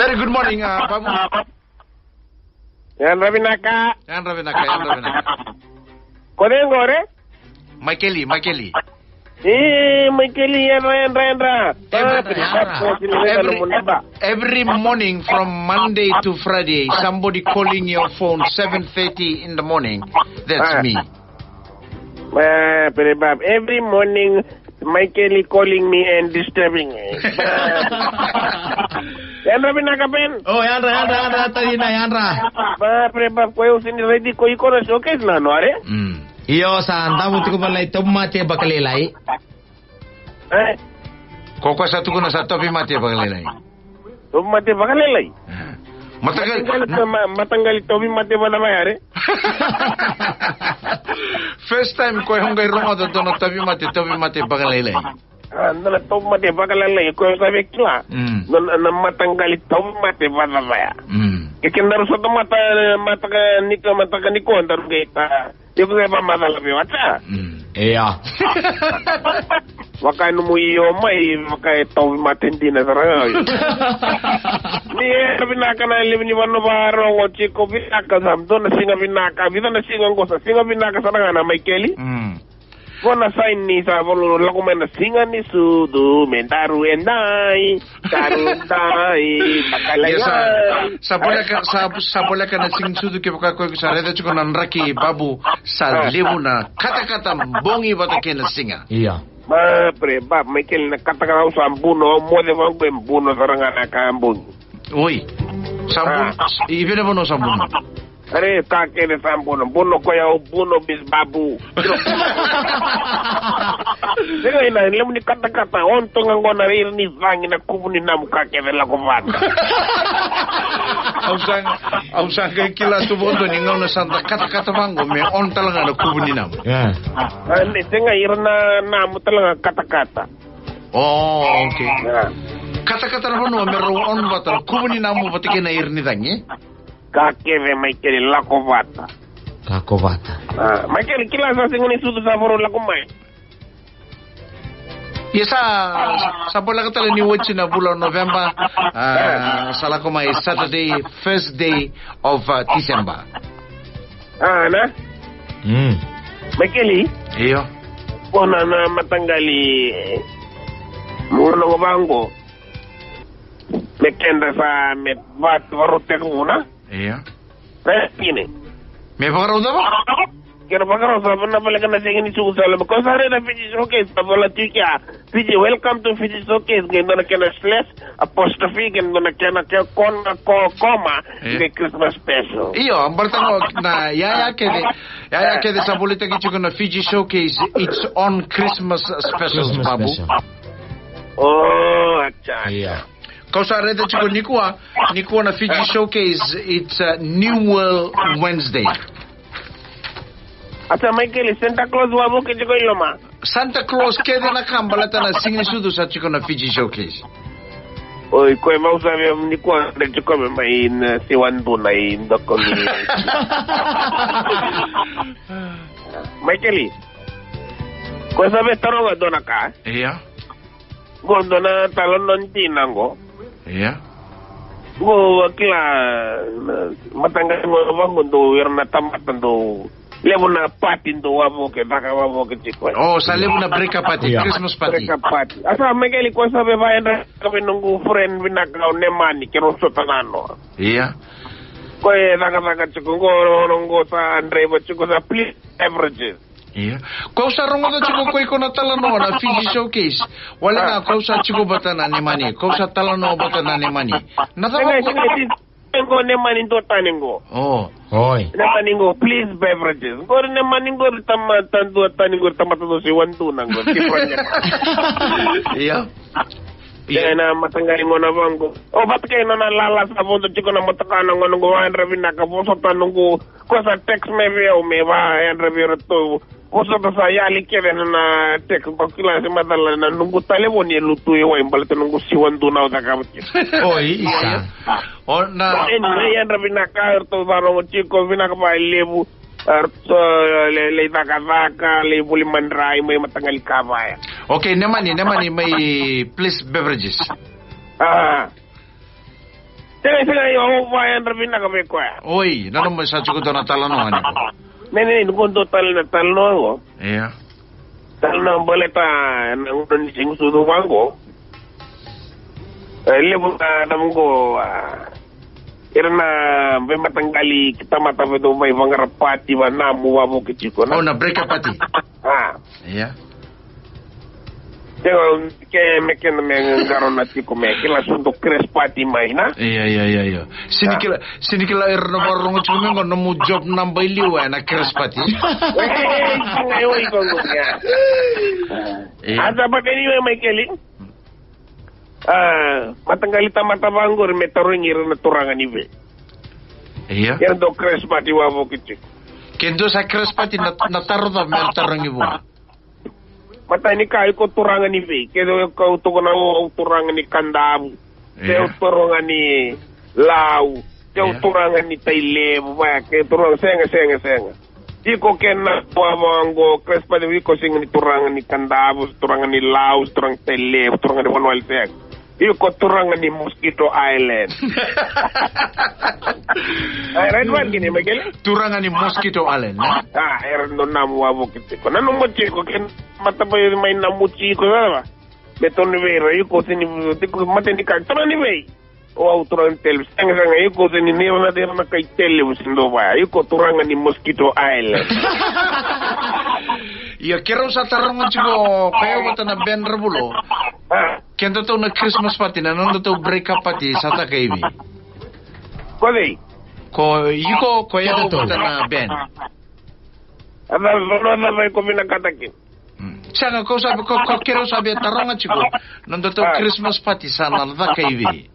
Very good morning, Babu. Yan Ravinaka. Kodengore? Michaeli. Michaeli, Rendra. Every morning from Monday to Friday, somebody calling your phone 7:30 in the morning. That's me. Every morning, Michaeli calling me and disturbing me. Yandra Binakapen? Oh, Yandra, Koyo sini ready ko iko showcase na no are? Iyo sa andamu tuko balai tomate bakalelai. Koko satu kuna satu pi mati bakalelai. Tomate bakalelai. Matanggal tobi mate bana bayare. First time ko yung gayrong do no tobi mate bakalelai. Andala tomate bakalelai ko sabi kila. Na matanggal tomate bana baya. Ikindar sa mata niko andar kita. Ibu saya pamada lebih waca. Iya. Wakai numu iyo mai wakai tau matendi na sarang. Ni binaka na lebih wano baro ngoci ko binaka samdo na singa binaka sarang na Michaeli. Kona sign ni sa bolo laku mena singa ni sudu mentaru endai bakalaya. Sabola ka na sing sudu ke baka ko sa reda chuko nan raki babu sa lebuna kata bongi bata ke na singa. Iya. Bab Michael na kata sambuno mo de bang buno sarang na kambung. Oi. Sambun ibene bono sambun. Are kake de sambuno buno ko ya buno bis babu. Sino ina lemu ni kata ontong ang gona rir ni vangi na kubuni na mukake de la kovata. Ausang kay kila tu bondo ni ngona santa kata mango me on talaga na kubuni na. Ande singa irna na mo talaga kata. Oh, okay. Kata na hono mero on batal kubuni na mo batike na irni dangi. Kakeve Michael Lakovata. Michael kila sa singuni sudu sa foro lakumay. Yesa sa bola katala ni watch na bulan November sa lakumay Saturday first day of December. Na? Michael? Iyo. Kona na matanggali murno bango. Mekenda sa met varote kuna. Iya. Ini. Me pagaraw ba? Kaya pagaraw sa na pala kana sa ni sugo sala because are na Fiji Showcase pa wala tiya. Fiji welcome to Fiji Showcase gendo na kana slash apostrophe gendo na kana comma the Christmas special. Iyo, ang balta ko na yaya kede sa bolita kichu na Fiji Showcase it's on Christmas specials babu. Oh, acha. Iya. Kau sa reda chiko nikuwa na Fiji Showcase it's New World Wednesday. Acha Michael Santa Claus wabo ke chiko iloma. Santa Claus kede na kambalata na singin sudu sa chiko na Fiji Showcase. Oi, ko mau sabe nikuwa de chiko mai in siwandu na in dokoni. Michael. Ko sabe taro dona ka? Iya. Gondo na talon non tinango. Iya. Go kila matangga ngo bangun do wirna tamatan do lebuna patin do wabo ke baka wabo ke chiko. Oh, sa lebuna break party, Christmas party. Break party. Asa Michael ko sabe bayan kami nunggu friend binakaw nemani kero sotanano. Iya. Ko daga chiko go nunggu sa Andre ba chiko sa please averages. Iya. Kau sa rongo da chiko ko na talano na Fiji Showcase. Wala nga kau sa chiko bata na ni mani. Kau sa talano bata na ni mani. Nataka ko. Tengo ne mani do taningo. Oh. Hoy. Ne taningo please beverages. Ko ne mani go tamatan do taningo tamata do si wantu nango. Iya. Iya na matanggali mo na bango. O ba't kayo na nalalas na po chiko na matakana ng anong gawain rabi nakapuso tanong ko sa text may ba yan rabi rito. Kusa ta sa yali kere na text bakila si madala na nunggu talebo ni lutu wa imbalito nunggu siwan tunaw sa kamot. Oy, isa. O na yan rabi nakarto parang chiko binakapailibu. Le vaka le buli mandrai may matangal kabaya. Okay, naman may please beverages. Senga yo vayan rabina ka be kwa. Oi, nanon mo sa chuko na talano ani ko. Nene nukunto talno ako. Iya. Talno boleta nang sing sudu wango. Lebu namgo irna be matanggali kita mata bedo may vangarapati wa namu wa mo kichiko na. Oh, na break up pati. Iya. Pero que me garon na chiko me kila sundo crespati mai na. Iya. Sinikila irna barong chuko ngo no mu job namba iliwa na crespati. Ngayo iko ya. Ada ba kini may keling? Matanggali mata bangor metaring irna turangan ibe. Iya. Yang do crespati wa mo kichiko. Kendo sa crespati na tarda meltarang ibu. Mata ini kayo ko turangan ni Be. Kaya ko na turangan ni Kandabu. Kaya turangan ni Lau. Kaya turangan ni Tailebo. Kaya turangan senga. Iko kena puamango Crespa de Vico sing ni turangan ni Kandabu, turangan ni Lau, turangan Tailebo, turangan ni Manuel Seng. Iko turangan ni Mosquito Island. Right one gini Miguel? Turangan ni Mosquito Island. Erno namu wabo kitiko. Nanu mo chiko ken mata pa yung may namu chiko na ba? Beton ni Vera, yuko sini tiko mata ni kag. Tama ni Vera. O turangan telebis. Ang nga yuko sini niyo na dira na kay telebis ndo ba? Yuko turangan ni Mosquito Island. Iya, kira sa tarungan chiko kayo mata na Ben Rabulo. Kento to na Christmas party na nando to break up party sa takaibi. Kodi? Yuko kayo mata na Ben. Ano may ko pinagkatakin. Saka ko sabi ko kira sabi tarungan chiko nando to Christmas party sa takaibi.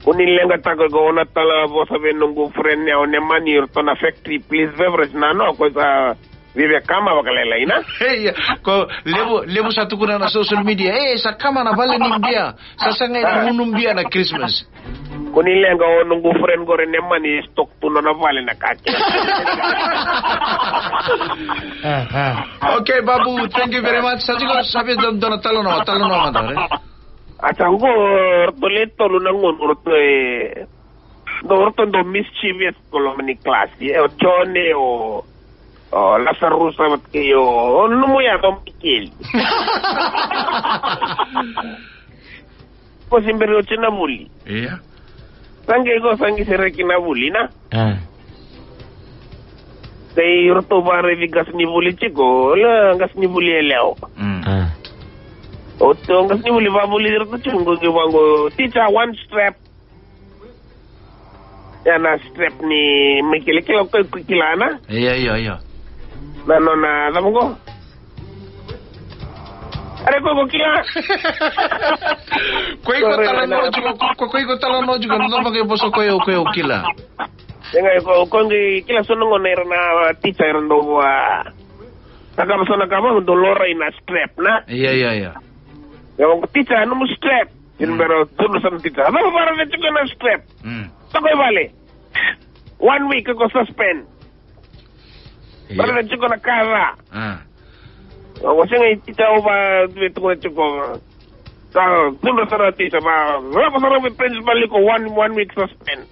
Kunilenga tago go na tala bo sabi nungu friend niya o ne manir to na factory please beverage na no ko sa vive kama bakalela ina. Hey, ko lebu satu kuna na social media. Sa kama na bale nimbia. Sa sangay na unumbia na Christmas. Kunilenga o nungu friend gore ne mani stock tuno na bale na kake. Okay, Babu, thank you very much. Sabi ko sabi doon talo no madare. Acha ko ortoleto lunangon orto do mischievous kolomani klase o chone o Lazarus sabat kayo ano mo yan ang pikil ko simbero chinabuli Iya sangi sere kinabuli na kay orto bare vigas ni buli chiko la gas ni buli eleo o to gas ni buli babuli orto chungo giwango teacher one strap yana strap ni mikili-kilo ko kilana iya na alam ko. Are ko kila. Koy ko talano juga no bagay boso koyo kila. Nga ko kongi kila sunong na teacher ndo wa. Saka masona kama dolora ina strap na. Iya. Yung teacher ano mo strap. Yun pero tulo sa teacher. Ano para na chuko na strap. Takoy bale. 1 week ko suspend. Para na chuko na kara. Kasi nga ititaw ba dito ko na chuko. Tulo sa teacher ba. Wala pa sa principal ko 1 week suspend.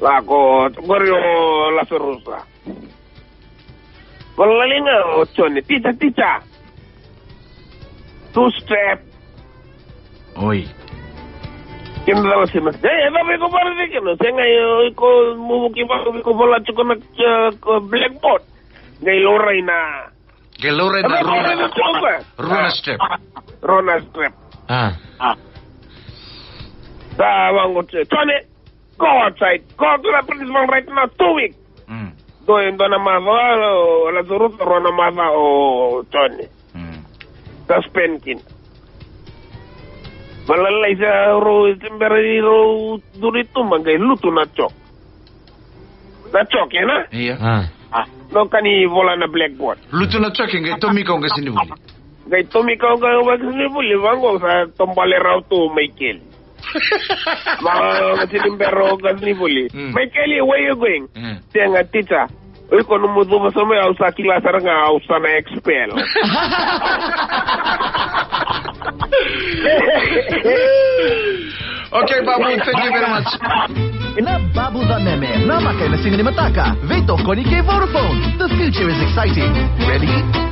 Lako, goryo Lazarusa. Wala nga, 8 ni teacher. 2 step. Oy. Kino daw si Mas. Sabi ko para di kino. Saya ngayon ko mumuki pa ko bola chuko na blackboard. Ngay loray na. Runa strip. Tawang ko siya. Tony, go outside. Go to the principal right now. 2 weeks. Doon na mava. Lazarus ro na mava o Tony. Suspend kin. Malalay sa ro timberi ro durito magay luto na chok. Na chok yan ha? Iya. No kani vola na blackboard. Luto na chok yung tumikaw ang kasinibuli. Gay tumikaw ang kasinibuli. Wango sa tombale raw to Michael. Mga kasinimbero kasinibuli. Michael, where you going? Siya nga, teacher. Uy, kung numudo mo sa may ausa kilasar nga ausa na expel. Okay, Babu, thank you very much. Na Babu the Meme, na makai na singa ni Mataka, Veto Koni kay Vodafone. The future is exciting. Ready?